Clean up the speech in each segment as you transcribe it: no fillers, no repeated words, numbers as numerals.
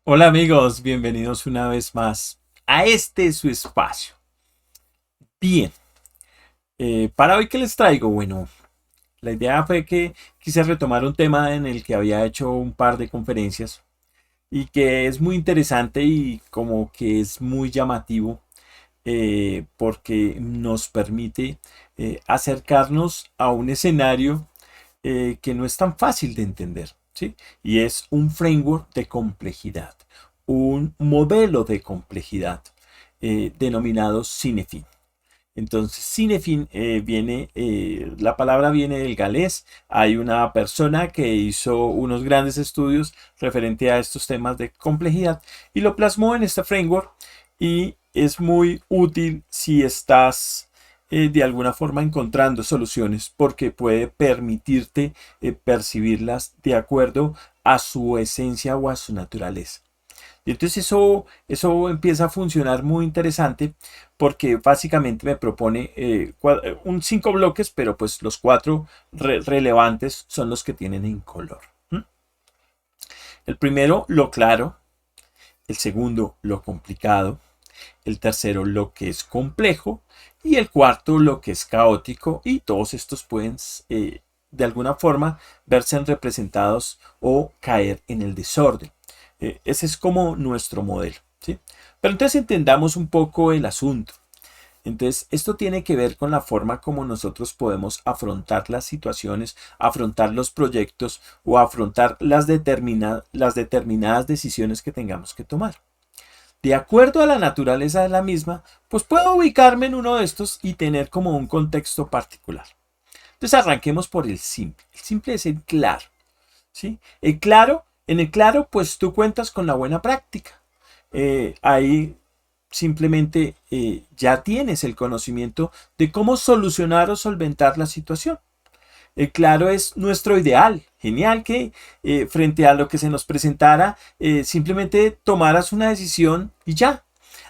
Hola amigos, bienvenidos una vez más a este su espacio. Bien, para hoy ¿qué les traigo? Bueno, la idea fue que quise retomar un tema en el que había hecho un par de conferencias y que es muy interesante y como que es muy llamativo porque nos permite acercarnos a un escenario que no es tan fácil de entender, ¿sí? Y es un framework de complejidad, un modelo de complejidad denominado Cinefin. Entonces, Cinefin la palabra viene del galés. Hay una persona que hizo unos grandes estudios referente a estos temas de complejidad y lo plasmó en este framework y es muy útil si estás de alguna forma encontrando soluciones porque puede permitirte percibirlas de acuerdo a su esencia o a su naturaleza. Y entonces eso empieza a funcionar muy interesante porque básicamente me propone un 5 bloques, pero pues los cuatro relevantes son los que tienen en color. ¿Mm? El primero, lo claro. El segundo, lo complicado. El tercero, lo que es complejo. Y el cuarto, lo que es caótico. Y todos estos pueden, de alguna forma, verse representados o caer en el desorden. Ese es como nuestro modelo, ¿sí? Pero entonces entendamos un poco el asunto. Entonces, esto tiene que ver con la forma como nosotros podemos afrontar las situaciones, afrontar los proyectos o afrontar las determinadas decisiones que tengamos que tomar. De acuerdo a la naturaleza de la misma, pues puedo ubicarme en uno de estos y tener como un contexto particular. Entonces, arranquemos por el simple. El simple es el claro, ¿sí? En el claro, pues tú cuentas con la buena práctica. Ahí simplemente ya tienes el conocimiento de cómo solucionar o solventar la situación. El claro es nuestro ideal. Genial que frente a lo que se nos presentara, simplemente tomaras una decisión y ya.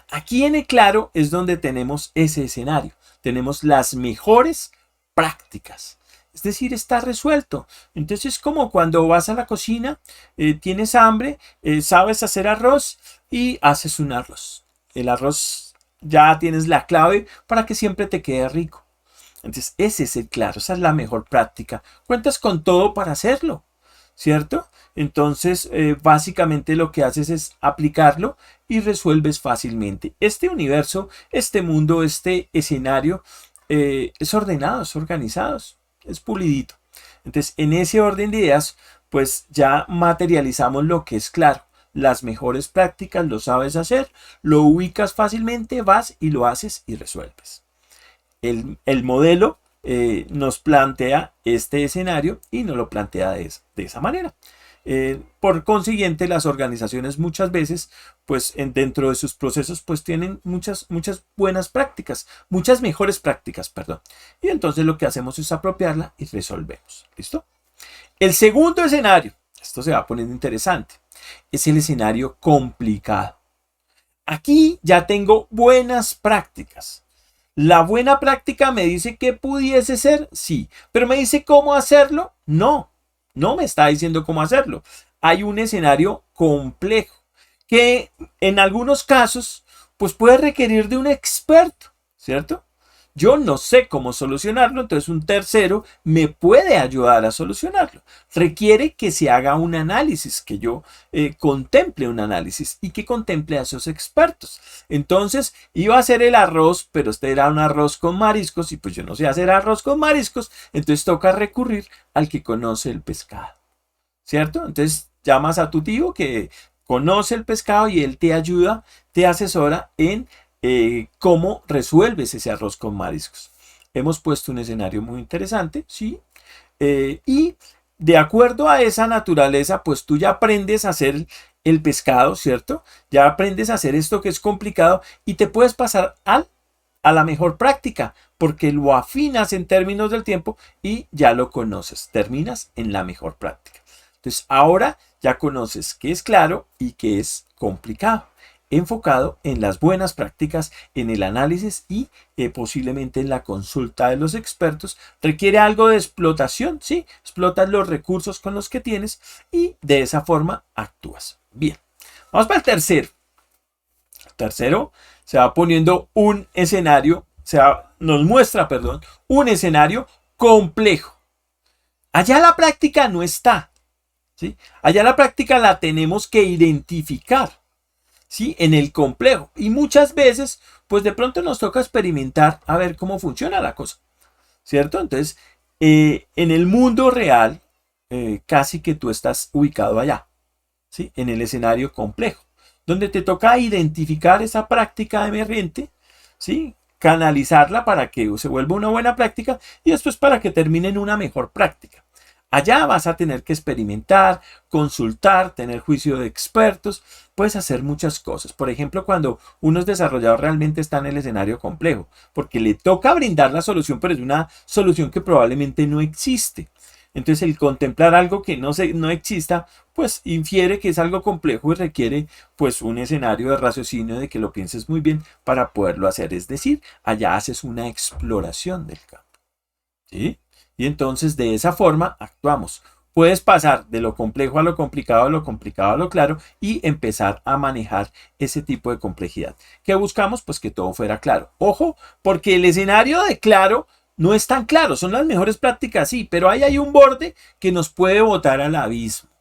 Aquí en el claro es donde tenemos ese escenario. Tenemos las mejores prácticas. Es decir, está resuelto. Entonces es como cuando vas a la cocina, tienes hambre, sabes hacer arroz y haces un arroz. El arroz ya tienes la clave para que siempre te quede rico. Entonces ese es el claro, esa es la mejor práctica. Cuentas con todo para hacerlo, ¿cierto? Entonces, básicamente lo que haces es aplicarlo y resuelves fácilmente. Este universo, este mundo, este escenario es ordenado, es organizado, es pulidito. Entonces, en ese orden de ideas, pues ya materializamos lo que es claro. Las mejores prácticas lo sabes hacer, lo ubicas fácilmente, vas y lo haces y resuelves. El modelo nos plantea este escenario y nos lo plantea de esa manera. Por consiguiente, las organizaciones muchas veces, pues dentro de sus procesos, pues tienen muchas buenas prácticas, muchas mejores prácticas, perdón. Y entonces lo que hacemos es apropiarla y resolvemos. ¿Listo? El segundo escenario, esto se va poniendo interesante, es el escenario complicado. Aquí ya tengo buenas prácticas. La buena práctica me dice que pudiese ser, sí, pero me dice cómo hacerlo, no, no me está diciendo cómo hacerlo. Hay un escenario complejo que en algunos casos pues puede requerir de un experto, ¿cierto? Yo no sé cómo solucionarlo, entonces un tercero me puede ayudar a solucionarlo. Requiere que se haga un análisis, que yo contemple un análisis y que contemple a esos expertos. Entonces iba a hacer el arroz, pero este era un arroz con mariscos y pues yo no sé hacer arroz con mariscos, entonces toca recurrir al que conoce el pescado, ¿cierto? Entonces llamas a tu tío que conoce el pescado y él te ayuda, te asesora en cómo resuelves ese arroz con mariscos. Hemos puesto un escenario muy interesante, ¿sí? Y de acuerdo a esa naturaleza, pues tú ya aprendes a hacer el pescado, ¿cierto? Ya aprendes a hacer esto que es complicado y te puedes pasar a la mejor práctica, porque lo afinas en términos del tiempo y ya lo conoces, terminas en la mejor práctica. Entonces ahora ya conoces qué es claro y qué es complicado, enfocado en las buenas prácticas, en el análisis y posiblemente en la consulta de los expertos. Requiere algo de explotación, ¿sí? Explotas los recursos con los que tienes y de esa forma actúas. Bien, Vamos para el tercero. El tercero se va poniendo un escenario, nos muestra, perdón, un escenario complejo. Allá la práctica no está, ¿sí? Allá la práctica la tenemos que identificar, ¿sí? En el complejo. Y muchas veces, pues de pronto nos toca experimentar a ver cómo funciona la cosa, ¿cierto? Entonces, en el mundo real, casi que tú estás ubicado allá, ¿sí? En el escenario complejo, donde te toca identificar esa práctica emergente, ¿sí? Canalizarla para que se vuelva una buena práctica y después para que termine en una mejor práctica. Allá vas a tener que experimentar, consultar, tener juicio de expertos, puedes hacer muchas cosas. Por ejemplo, cuando uno es desarrollador realmente está en el escenario complejo, porque le toca brindar la solución, pero es una solución que probablemente no existe. Entonces el contemplar algo que no exista, pues infiere que es algo complejo y requiere pues un escenario de raciocinio de que lo pienses muy bien para poderlo hacer. Es decir, allá haces una exploración del campo, ¿sí? Y entonces de esa forma actuamos. Puedes pasar de lo complejo a lo complicado, a lo complicado a lo claro y empezar a manejar ese tipo de complejidad. ¿Qué buscamos? Pues que todo fuera claro. Ojo, porque el escenario de claro no es tan claro. Son las mejores prácticas, sí, pero ahí hay un borde que nos puede botar al abismo,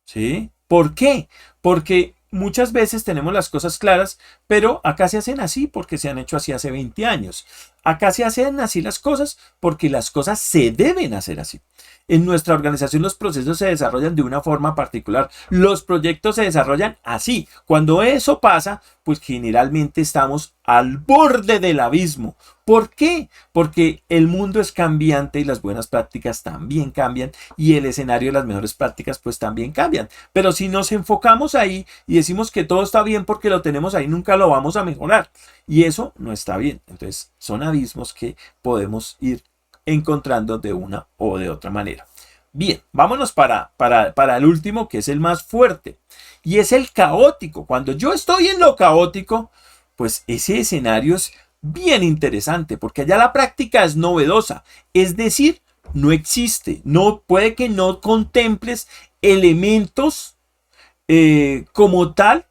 ¿sí? ¿Por qué? Porque muchas veces tenemos las cosas claras, pero acá se hacen así porque se han hecho así hace 20 años. Acá se hacen así las cosas porque las cosas se deben hacer así. En nuestra organización los procesos se desarrollan de una forma particular. Los proyectos se desarrollan así. Cuando eso pasa, pues generalmente estamos al borde del abismo. ¿Por qué? Porque el mundo es cambiante y las buenas prácticas también cambian y el escenario de las mejores prácticas pues también cambian. Pero si nos enfocamos ahí y decimos que todo está bien porque lo tenemos ahí, nunca lo vamos a mejorar. Y eso no está bien. Entonces son abismos que podemos ir encontrando de una o de otra manera. Bien, vámonos para el último, que es el más fuerte, y es el caótico. Cuando yo estoy en lo caótico, pues ese escenario es bien interesante, porque allá la práctica es novedosa, es decir, no existe, no puede que no contemples elementos como tal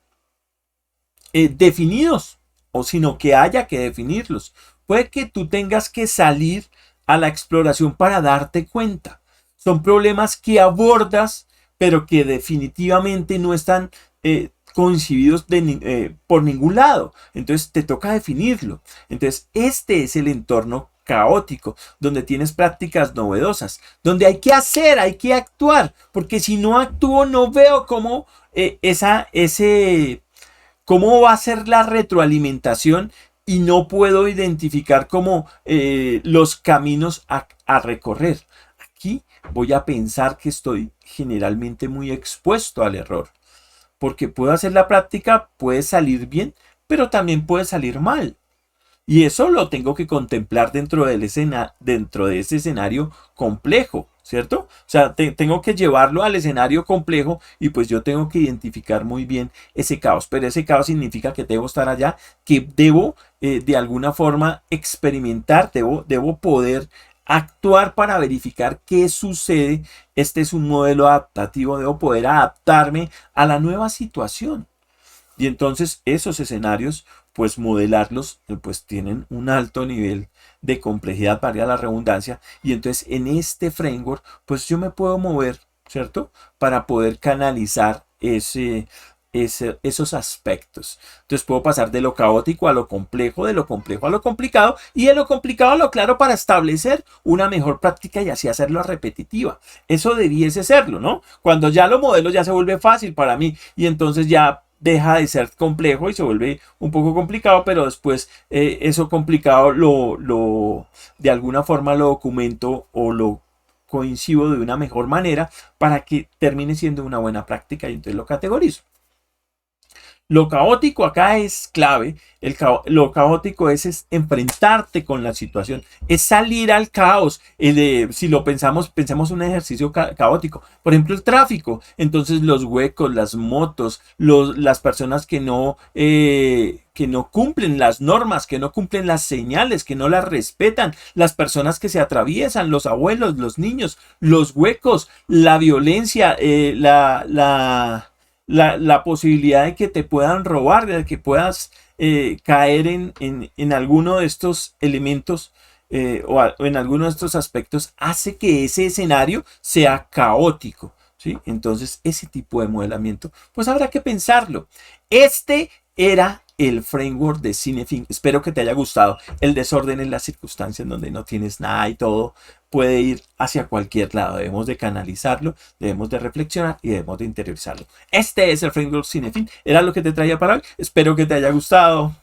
definidos, o sino que haya que definirlos. Puede que tú tengas que salir a la exploración para darte cuenta. Son problemas que pero que definitivamente no están concibidos por ningún lado. Entonces te toca definirlo. Entonces este es el entorno caótico, donde tienes prácticas novedosas, donde hay que hacer, hay que actuar, porque si no actúo no veo cómo cómo va a ser la retroalimentación y no puedo identificar como los caminos a recorrer. Aquí voy a pensar que estoy generalmente muy expuesto al error, porque puedo hacer la práctica, puede salir bien, pero también puede salir mal. Y eso lo tengo que contemplar dentro de ese escenario complejo, ¿cierto? O sea, tengo que llevarlo al escenario complejo y pues yo tengo que identificar muy bien ese caos. Pero ese caos significa que debo estar allá, que debo de alguna forma experimentar, debo poder actuar para verificar qué sucede. Este es un modelo adaptativo, debo poder adaptarme a la nueva situación. Y entonces esos escenarios, pues modelarlos, pues tienen un alto nivel de complejidad, valga la redundancia. Y entonces en este framework, pues yo me puedo mover, ¿cierto? Para poder canalizar esos aspectos. Entonces puedo pasar de lo caótico a lo complejo, de lo complejo a lo complicado y de lo complicado a lo claro para establecer una mejor práctica y así hacerlo repetitiva. Eso debiese serlo, ¿no? Cuando ya lo modelo ya se vuelve fácil para mí y entonces ya deja de ser complejo y se vuelve un poco complicado, pero después eso complicado de alguna forma lo documento o lo coincido de una mejor manera para que termine siendo una buena práctica y entonces lo categorizo. Lo caótico acá es clave. Lo caótico es enfrentarte con la situación, es salir al caos. Si lo pensemos un ejercicio caótico. Por ejemplo, el tráfico. Entonces los huecos, las motos, las personas que no cumplen las normas, que no cumplen las señales, que no las respetan, las personas que se atraviesan, los abuelos, los niños, los huecos, la violencia, la posibilidad de que te puedan robar, de que puedas caer en alguno de estos elementos o en alguno de estos aspectos, hace que ese escenario sea caótico, ¿sí? Entonces, ese tipo de modelamiento, pues habrá que pensarlo. Este era el framework de Cinefin. Espero que te haya gustado. El desorden en las circunstancias donde no tienes nada y todo puede ir hacia cualquier lado. Debemos de canalizarlo, debemos de reflexionar y debemos de interiorizarlo. Este es el framework Cinefin. Era lo que te traía para hoy. Espero que te haya gustado.